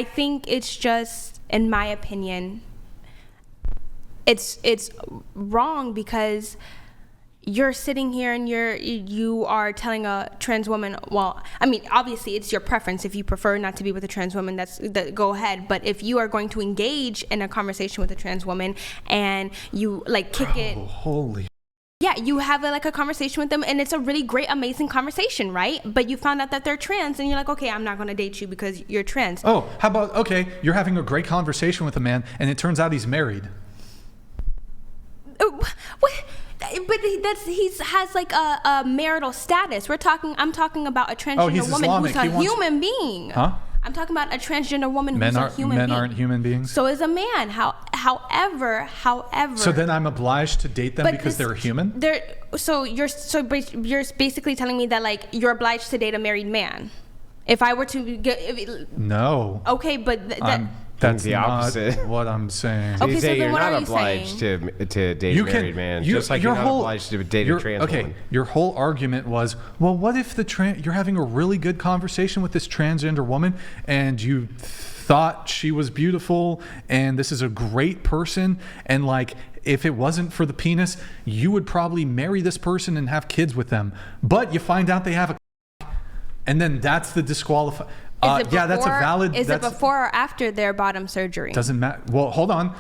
I think it's just, in my opinion, it's wrong because you're sitting here and you are telling a trans woman, well, I mean, obviously it's your preference. If you prefer not to be with a trans woman, go ahead. But if you are going to engage in a conversation with a trans woman and you like kick it, holy. Yeah, you have a conversation with them and it's a really great, amazing conversation, right? But you found out that they're trans and you're like, okay, I'm not going to date you because you're trans. Oh, how about, okay, you're having a great conversation with a man and it turns out he's married. What? But he has like a marital status. I'm talking about a transgender woman Islamic. who's a human being. Huh? I'm talking about a transgender woman who's a human being. Men aren't human beings? So is a man. However. So then I'm obliged to date them because they're human? So you're basically telling me that like you're obliged to date a married man. If I were to no. Okay, but that's the opposite. Not what I'm saying. Okay, so then you're what not are you obliged to date a married man, just like you're not obliged to date a trans woman. Your whole argument was, well, what if you're having a really good conversation with this transgender woman and you thought she was beautiful and this is a great person and like if it wasn't for the penis, you would probably marry this person and have kids with them. But you find out they have a and then that's the disqualify. Yeah, that's a valid. Is it before or after their bottom surgery? Doesn't matter. Well, hold on.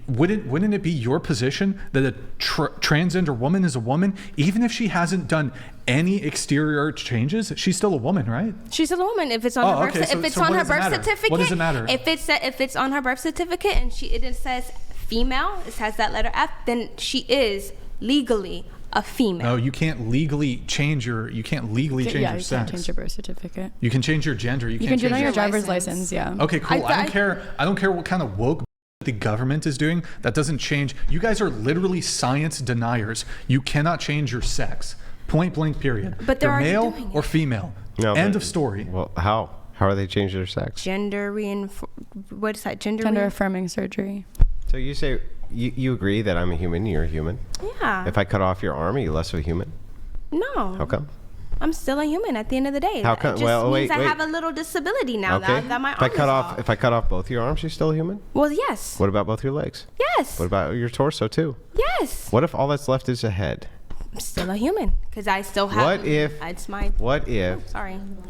Wouldn't it be your position that a transgender woman is a woman, even if she hasn't done any exterior changes? She's still a woman, right? She's still a woman. If it's on her birth, if it's on her birth certificate, what does it matter? If it's on her birth certificate and it says female, it has that letter F, then she is legally a female. No, you can't legally change your. You can't legally change your sex. You can't change your birth certificate. You can change your gender. You can't can change do it on your driver's license. Yeah. Okay, cool. I don't care. I don't care what kind of woke the government is doing. That doesn't change. You guys are literally science deniers. You cannot change your sex. Point blank. Period. But they're male doing or female. No, End of story. Well, how are they changing their sex? What is that? Gender affirming surgery. So you say. You agree that I'm a human, you're a human? Yeah. If I cut off your arm, are you less of a human? No. How come? I'm still a human at the end of the day. How come? It just means I have a little disability now that my arm is off. If I cut off both your arms, you're still a human? Well, yes. What about both your legs? Yes. What about your torso too? Yes. What if all that's left is a head? I'm still a human because I still have.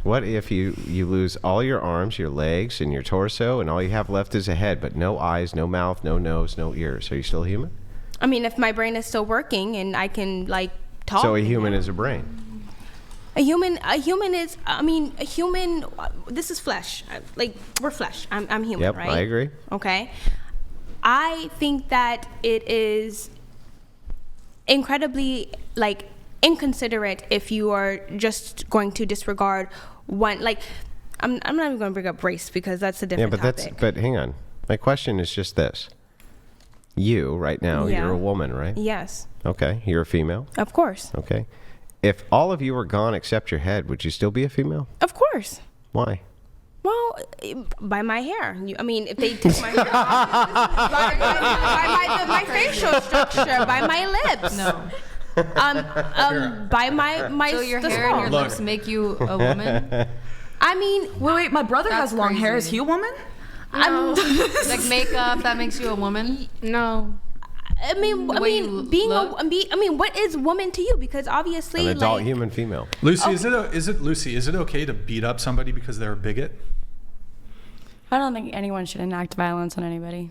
What if you lose all your arms, your legs, and your torso, and all you have left is a head, but no eyes, no mouth, no nose, no ears? Are you still a human? I mean, if my brain is still working and I can like talk. So a human is a brain. A human is. I mean, a human. This is flesh. Like we're flesh. I'm human, yep, right? I agree. Okay. I think that it is incredibly inconsiderate if you are just going to disregard one. Like, I'm not even going to bring up race because that's a different topic. But hang on. My question is just this. You right now, you're a woman, right? Yes. Okay. You're a female? Of course. Okay. If all of you were gone except your head, would you still be a female? Of course. Why? Well, by my hair. I mean, if they took my hair off, by my facial structure, by my lips. No. By my. So your hair and your lips make you a woman? I mean, wait. My brother has long hair. Is he a woman? No. Like makeup, that makes you a woman? No. I mean, what is woman to you? Because obviously, an adult human female. Lucy, is it okay to beat up somebody because they're a bigot? I don't think anyone should enact violence on anybody.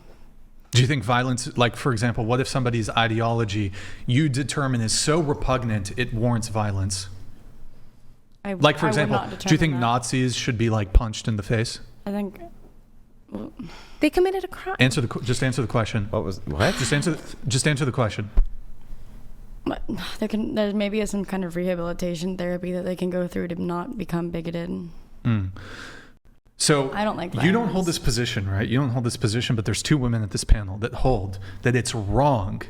Do you think violence, like for example, what if somebody's ideology you determine is so repugnant it warrants violence? Like for example, do you think Nazis should be like punched in the face? I think. They committed a crime. Just answer the question. What? Just answer the question. There maybe is some kind of rehabilitation therapy that they can go through to not become bigoted. So I don't like violence. You don't hold this position, right? You don't hold this position, but there's two women at this panel that hold that it's wrong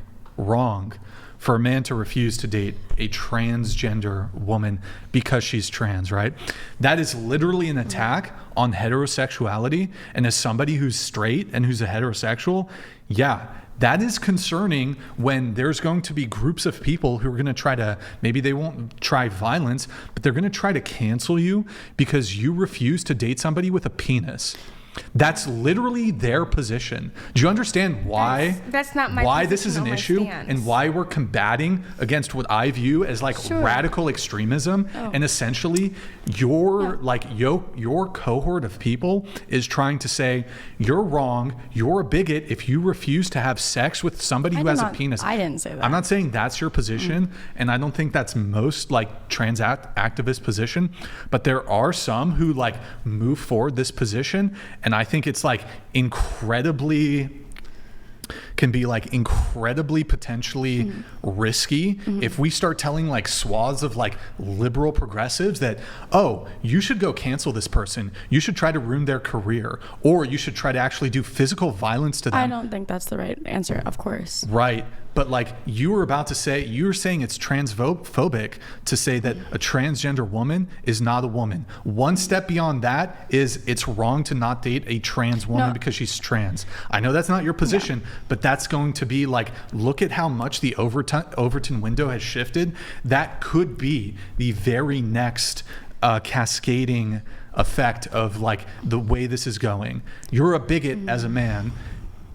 for a man to refuse to date a transgender woman because she's trans, right? That is literally an attack on heterosexuality. And as somebody who's straight and who's a heterosexual, yeah, that is concerning when there's going to be groups of people who are going to try to, maybe they won't try violence, but they're going to try to cancel you because you refuse to date somebody with a penis. That's literally their position. Do you understand why? That's not my why this is an position or my issue stance. and why we're combating against what I view as like radical extremism, and essentially your your cohort of people is trying to say you're wrong, you're a bigot if you refuse to have sex with somebody who has a penis. I didn't say that. I'm not saying that's your position, and I don't think that's most like trans activist position, but there are some who like move forward this position. And I think it's like incredibly potentially risky if we start telling like swaths of like liberal progressives that, oh, you should go cancel this person, you should try to ruin their career, or you should try to actually do physical violence to them. I don't think that's the right answer, of course. Right. But like you were about to say, you're saying it's transphobic to say that a transgender woman is not a woman. One step beyond that is it's wrong to not date a trans woman because she's trans. I know that's not your position, but that's going to be like, look at how much the Overton window has shifted. That could be the very next cascading effect of like the way this is going. You're a bigot as a man,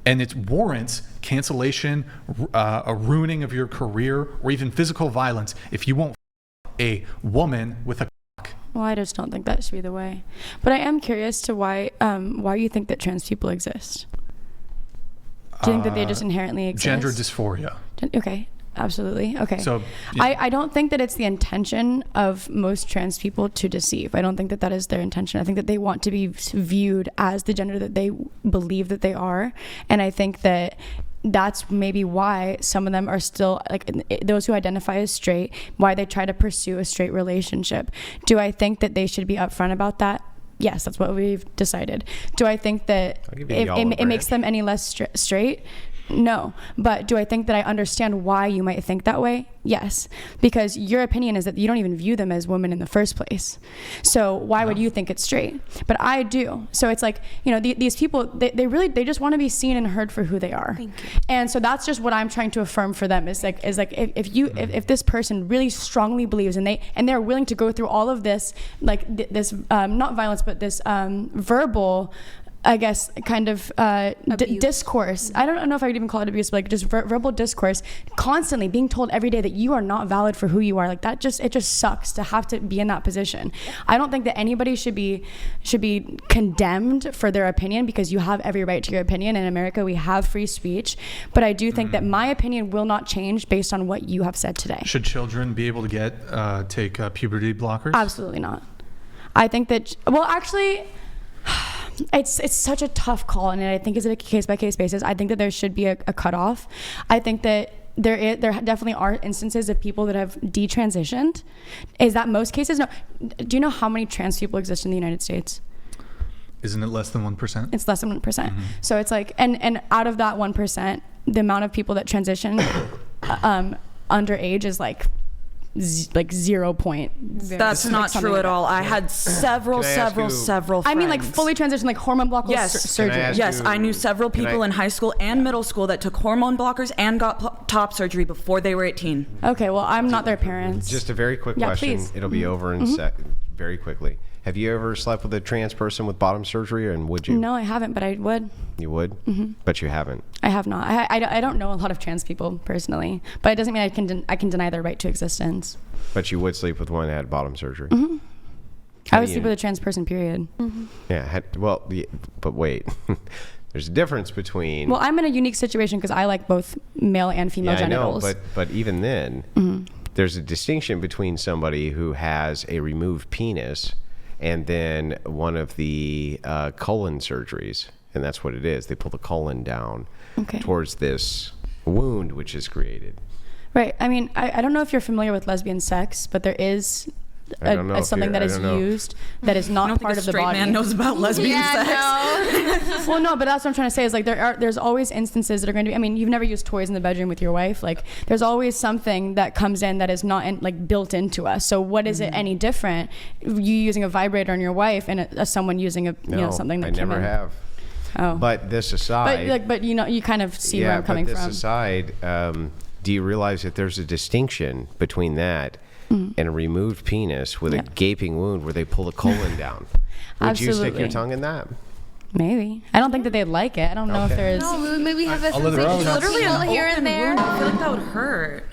and it warrants cancellation, a ruining of your career, or even physical violence if you won't a woman with a cock. Well, I just don't think that should be the way. But I am curious to why you think that trans people exist. Do you think that they just inherently exist? Gender dysphoria. Okay. Absolutely. Okay. So I don't think that it's the intention of most trans people to deceive. I don't think that that is their intention. I think that they want to be viewed as the gender that they believe that they are. And I think that that's maybe why some of them are still, like those who identify as straight, why they try to pursue a straight relationship. Do I think that they should be upfront about that? Yes, that's what we've decided. Do I think that it makes them any less straight? No. But do I think that I understand why you might think that way? Yes. Because your opinion is that you don't even view them as women in the first place. So why would you think it's straight? But I do. So it's like, these people, they just want to be seen and heard for who they are. Thank you. And so that's just what I'm trying to affirm for them is if this person really strongly believes and they're willing to go through all of this, like this, not violence, but this verbal, I guess, kind of discourse. I don't know if I would even call it abuse, but like just verbal discourse, constantly being told every day that you are not valid for who you are. Like that it just sucks to have to be in that position. I don't think that anybody should be condemned for their opinion, because you have every right to your opinion. In America, we have free speech. But I do think that my opinion will not change based on what you have said today. Should children be able to take puberty blockers? Absolutely not. I think that, well, actually, it's such a tough call, and I think it's a case by case basis. I think that there should be a cutoff. I think that there definitely are instances of people that have detransitioned. Is that most cases? No. Do you know how many trans people exist in the United States? Isn't it less than 1%? It's less than 1%. So it's like, and out of that 1%, the amount of people that transition underage is like 0 point. That's not true at all. I had several friends. I mean, like fully transitioned, like hormone blocker surgery. Yes, I knew several people in high school and middle school that took hormone blockers and got top surgery before they were 18. Okay, well, I'm not their parents. Just a very quick question. Please. It'll be over in a second, very quickly. Have you ever slept with a trans person with bottom surgery, and would you? No, I haven't, but I would. You would? But you haven't. I have not. I don't know a lot of trans people personally, but it doesn't mean I can deny their right to existence. But you would sleep with one that had bottom surgery? I would sleep with a trans person, period. Yeah, but wait. There's a difference between... Well, I'm in a unique situation because I like both male and female genitals. I know, but even then, there's a distinction between somebody who has a removed penis and then one of the colon surgeries. And that's what it is. They pull the colon down towards this wound which is created. Right. I mean, I don't know if you're familiar with lesbian sex, but there is I don't know as if something you're- that I is don't know. used that is I not don't part think a of the straight body. man knows about lesbian sex. Well, no, but that's what I'm trying to say is like there's always instances that are going to be. I mean, you've never used toys in the bedroom with your wife. Like, there's always something that comes in that is not like built into us. So what is it any different? You using a vibrator on your wife and someone using a something that I came never in. have. Oh, But this aside, but you kind of see where I'm coming but this from. aside, do you realize that there's a distinction between that and a removed penis with a gaping wound where they pull the colon down? Would you stick your Absolutely. tongue in that? Maybe. I don't think that they'd like it. I don't know if Okay. there's. No, maybe have a I'll let it sensation roll. of Literally tingle an here and open there. wound. I feel like that would hurt.